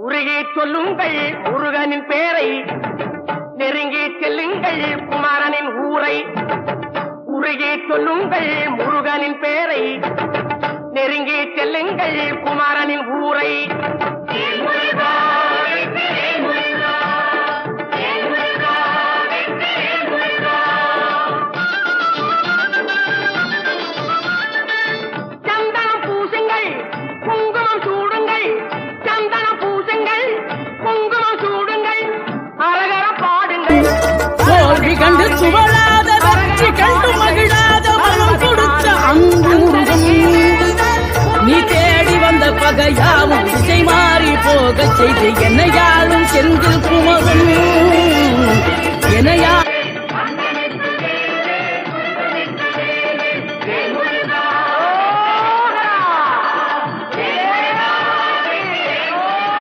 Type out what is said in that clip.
உருகி சொல்லுங்கள் முருகனின் பேரை, நெருங்கி செல்லுங்கள் குமாரனின் ஊரை. உருகி சொல்லுங்கள் முருகனின் பேரை, நெருங்கி செல்லுங்கள் குமாரனின் ஊரை. சந்தனம் பூசுங்கள் குங்குமம் சூடுங்கள், சந்தனம் பூசுங்கள் குங்குமம் சூடுங்கள், அரகர பாடுங்கள். தோல்வி கண்டு சுவழாத வெற்றி கண்டு மகிழாத மனம் கொடுத்த அன்பு முருகன். நீ தேடி வந்த பகையாவும் திசை மாறி போகச் செய்து என்னையாளும் செந்தில்